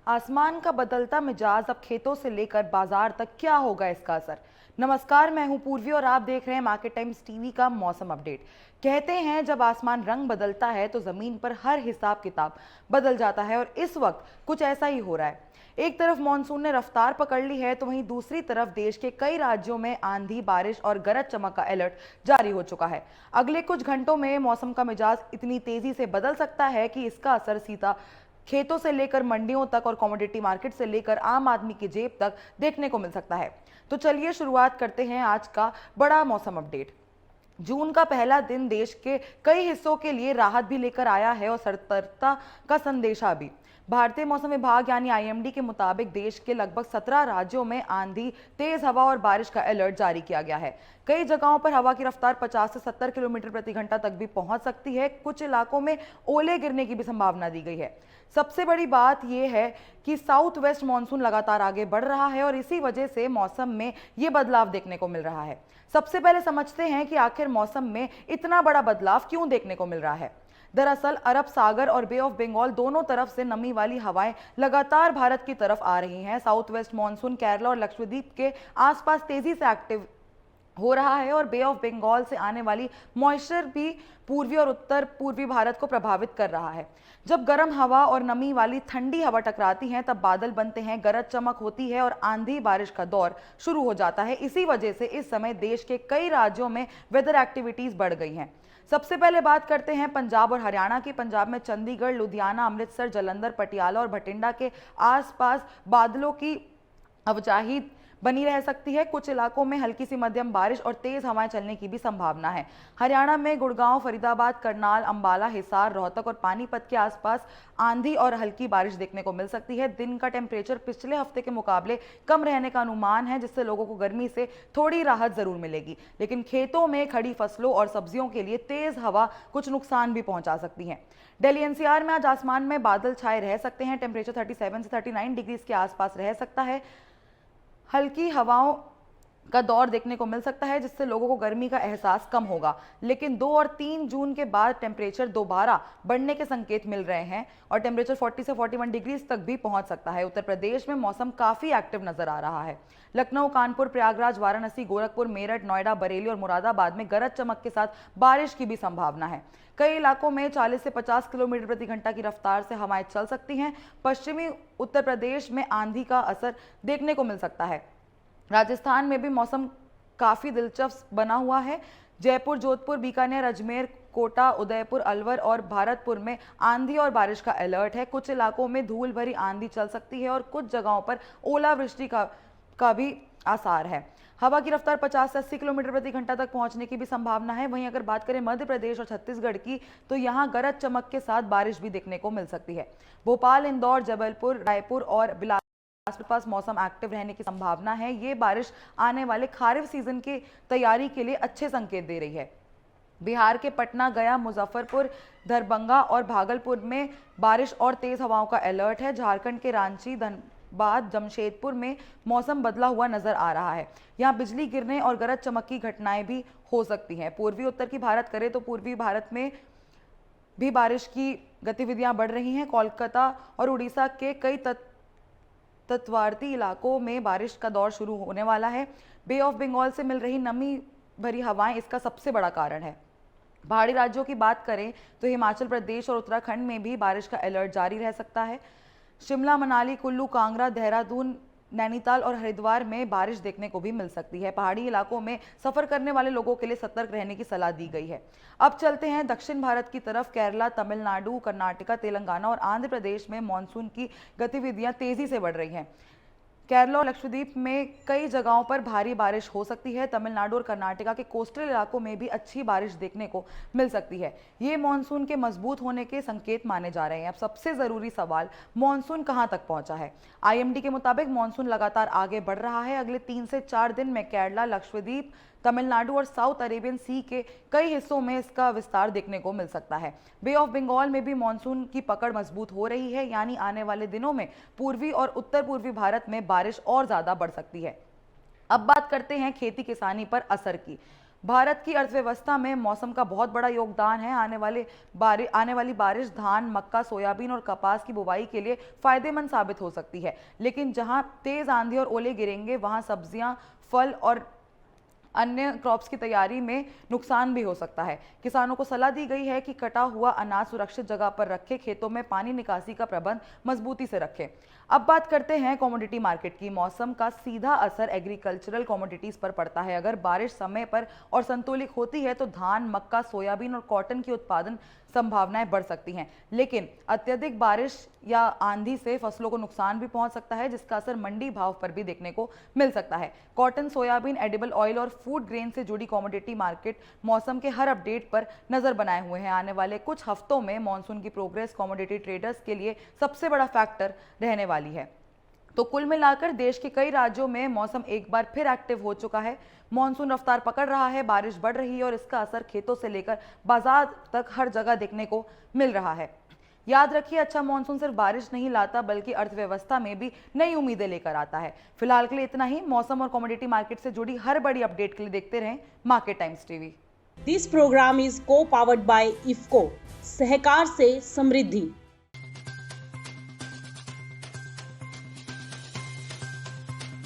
आसमान का बदलता मिजाज अब खेतों से लेकर बाजार तक क्या होगा इसका असर। नमस्कार, मैं हूं पूर्वी और आप देख रहे हैं मार्केट टाइम्स टीवी का मौसम अपडेट। कहते हैं जब आसमान रंग बदलता है तो जमीन पर हर हिसाब किताब बदल जाता है और इस वक्त कुछ ऐसा ही हो रहा है। एक तरफ मानसून ने रफ्तार पकड़ ली है तो वहीं दूसरी तरफ देश के कई राज्यों में आंधी, बारिश और गरज चमक का अलर्ट जारी हो चुका है। अगले कुछ घंटों में मौसम का मिजाज इतनी तेजी से बदल सकता है कि इसका असर सीधा खेतों से लेकर मंडियों तक और कमोडिटी मार्केट से लेकर आम आदमी की जेब तक देखने को मिल सकता है। तो चलिए शुरुआत करते हैं आज का बड़ा मौसम अपडेट। जून का पहला दिन देश के कई हिस्सों के लिए राहत भी लेकर आया है और सतर्कता का संदेशा भी। भारतीय मौसम विभाग यानी आईएमडी के मुताबिक देश के लगभग 17 राज्यों में आंधी, तेज हवा और बारिश का अलर्ट जारी किया गया है। कई जगहों पर हवा की रफ्तार 50 से 70 किलोमीटर प्रति घंटा तक भी पहुंच सकती है। कुछ इलाकों में ओले गिरने की भी संभावना दी गई है। सबसे बड़ी बात यह है कि साउथ वेस्ट मानसून लगातार आगे बढ़ रहा है और इसी वजह से मौसम में ये बदलाव देखने को मिल रहा है। सबसे पहले समझते हैं कि आखिर मौसम में इतना बड़ा बदलाव क्यों देखने को मिल रहा है। दरअसल अरब सागर और बे ऑफ बंगाल दोनों तरफ से नमी वाली हवाएं लगातार भारत की तरफ आ रही हैं। साउथ वेस्ट मानसून केरला और लक्षद्वीप के आसपास तेजी से एक्टिव हो रहा है और बे ऑफ बंगाल से आने वाली मॉइस्चर भी पूर्वी और उत्तर पूर्वी भारत को प्रभावित कर रहा है। जब गर्म हवा और नमी वाली ठंडी हवा टकराती हैं तब बादल बनते हैं, गरज चमक होती है और आंधी बारिश का दौर शुरू हो जाता है। इसी वजह से इस समय देश के कई राज्यों में वेदर एक्टिविटीज बढ़ गई हैं। सबसे पहले बात करते हैं पंजाब और हरियाणा की। पंजाब में चंडीगढ़, लुधियाना, अमृतसर, जालंधर, पटियाला और बठिंडा के आसपास बादलों की अवजाही बनी रह सकती है। कुछ इलाकों में हल्की सी मध्यम बारिश और तेज हवाएं चलने की भी संभावना है। हरियाणा में गुड़गांव, फरीदाबाद, करनाल, अंबाला, हिसार, रोहतक और पानीपत के आसपास आंधी और हल्की बारिश देखने को मिल सकती है। दिन का टेम्परेचर पिछले हफ्ते के मुकाबले कम रहने का अनुमान है, जिससे लोगों को गर्मी से थोड़ी राहत जरूर मिलेगी। लेकिन खेतों में खड़ी फसलों और सब्जियों के लिए तेज हवा कुछ नुकसान भी पहुंचा सकती है। दिल्ली एनसीआर में आज आसमान में बादल छाए रह सकते हैं। टेम्परेचर 37 से 39 डिग्री के आसपास रह सकता है। हल्की हवाओं का दौर देखने को मिल सकता है, जिससे लोगों को गर्मी का एहसास कम होगा। लेकिन 2 और 3 जून के बाद टेम्परेचर दोबारा बढ़ने के संकेत मिल रहे हैं और टेम्परेचर 40 से 41 डिग्री तक भी पहुंच सकता है। उत्तर प्रदेश में मौसम काफी एक्टिव नजर आ रहा है। लखनऊ, कानपुर, प्रयागराज, वाराणसी, गोरखपुर, मेरठ, नोएडा, बरेली और मुरादाबाद में गरज चमक के साथ बारिश की भी संभावना है। कई इलाकों में 40 से 50 किलोमीटर प्रति घंटा की रफ्तार से हवाएं चल सकती हैं। पश्चिमी उत्तर प्रदेश में आंधी का असर देखने को मिल सकता है। राजस्थान में भी मौसम काफी दिलचस्प बना हुआ है। जयपुर, जोधपुर, बीकानेर, अजमेर, कोटा, उदयपुर, अलवर और भरतपुर में आंधी और बारिश का अलर्ट है। कुछ इलाकों में धूल भरी आंधी चल सकती है और कुछ जगहों पर ओलावृष्टि का भी आसार है। हवा की रफ्तार 50 से 80 किलोमीटर प्रति घंटा तक पहुंचने की भी संभावना है। वहीं अगर बात करें मध्य प्रदेश और छत्तीसगढ़ की, तो यहां गरज चमक के साथ बारिश भी देखने को मिल सकती है। भोपाल, इंदौर, जबलपुर, रायपुर और बिलासपुर के पास मौसम एक्टिव रहने की संभावना है। ये बारिश आने वाले खरीफ सीजन की तैयारी के लिए अच्छे संकेत दे रही है। बिहार के पटना, गया, मुजफ्फरपुर, दरभंगा और भागलपुर में बारिश और तेज हवाओं का अलर्ट है। झारखंड के रांची, धनबाद, जमशेदपुर में मौसम बदला हुआ नजर आ रहा है। यहाँ बिजली गिरने और गरज चमक की घटनाएं भी हो सकती हैं। पूर्वी उत्तर की बात करें तो पूर्वी भारत में भी बारिश की गतिविधियां बढ़ रही हैं। कोलकाता और उड़ीसा के कई तटवर्ती इलाकों में बारिश का दौर शुरू होने वाला है। बे ऑफ बंगाल से मिल रही नमी भरी हवाएं इसका सबसे बड़ा कारण है। पहाड़ी राज्यों की बात करें तो हिमाचल प्रदेश और उत्तराखंड में भी बारिश का अलर्ट जारी रह सकता है। शिमला, मनाली, कुल्लू, कांगड़ा, देहरादून, नैनीताल और हरिद्वार में बारिश देखने को भी मिल सकती है। पहाड़ी इलाकों में सफर करने वाले लोगों के लिए सतर्क रहने की सलाह दी गई है। अब चलते हैं दक्षिण भारत की तरफ। केरला, तमिलनाडु, कर्नाटका, तेलंगाना और आंध्र प्रदेश में मानसून की गतिविधियां तेजी से बढ़ रही हैं। केरला और लक्षद्वीप में कई जगहों पर भारी बारिश हो सकती है। तमिलनाडु और कर्नाटका के कोस्टल इलाकों में भी अच्छी बारिश देखने को मिल सकती है। ये मानसून के मजबूत होने के संकेत माने जा रहे हैं। अब सबसे जरूरी सवाल, मानसून कहां तक पहुंचा है। आईएमडी के मुताबिक मानसून लगातार आगे बढ़ रहा है। अगले 3 से 4 दिन में केरला, लक्षद्वीप, तमिलनाडु और साउथ अरेबियन सी के कई हिस्सों में इसका विस्तार देखने को मिल सकता है। बे ऑफ बंगाल में भी मानसून की पकड़ मजबूत हो रही है, यानी आने वाले दिनों में पूर्वी और उत्तर पूर्वी भारत में बारिश और ज्यादा बढ़ सकती है। अब बात करते हैं खेती किसानी पर असर की। भारत की अर्थव्यवस्था में मौसम का बहुत बड़ा योगदान है। आने वाली बारिश धान, मक्का, सोयाबीन और कपास की बुवाई के लिए फायदेमंद साबित हो सकती है। लेकिन जहां तेज आंधी और ओले गिरेंगे, वहां सब्जियां, फल और अन्य क्रॉप्स की तैयारी में नुकसान भी हो सकता है। किसानों को सलाह दी गई है कि कटा हुआ अनाज सुरक्षित जगह पर रखें, खेतों में पानी निकासी का प्रबंध मजबूती से रखें। अब बात करते हैं कमोडिटी मार्केट की। मौसम का सीधा असर एग्रीकल्चरल कमोडिटीज पर पड़ता है। अगर बारिश समय पर और संतुलित होती है तो धान, मक्का, सोयाबीन और कॉटन की उत्पादन संभावनाएं बढ़ सकती हैं। लेकिन अत्यधिक बारिश या आंधी से फसलों को नुकसान भी पहुंच सकता है, जिसका असर मंडी भाव पर भी देखने को मिल सकता है। कॉटन, सोयाबीन, एडिबल ऑयल और फूड ग्रेन से जुड़ी कमोडिटी मार्केट मौसम के हर अपडेट पर नजर बनाए हुए हैं। आने वाले कुछ हफ्तों में मॉनसून की प्रोग्रेस कमोडिटी ट्रेडर्स के लिए सबसे बड़ा फैक्टर रहने वाली है। तो कुल मिलाकर देश के कई राज्यों में मौसम एक बार फिर एक्टिव हो चुका है। मॉनसून रफ्तार पकड़ रहा है, बारिश बढ़ रही है और इसका असर खेतों से लेकर बाजार तक हर जगह देखने को मिल रहा है। याद रखिए, अच्छा मॉनसून सिर्फ बारिश नहीं लाता बल्कि अर्थव्यवस्था में भी नई उम्मीदें लेकर आता है। फिलहाल के लिए इतना ही। मौसम और कमोडिटी मार्केट से जुड़ी हर बड़ी अपडेट के लिए देखते रहें market times TV. This program is co powered by IFFCO, सहकार से समृद्धि।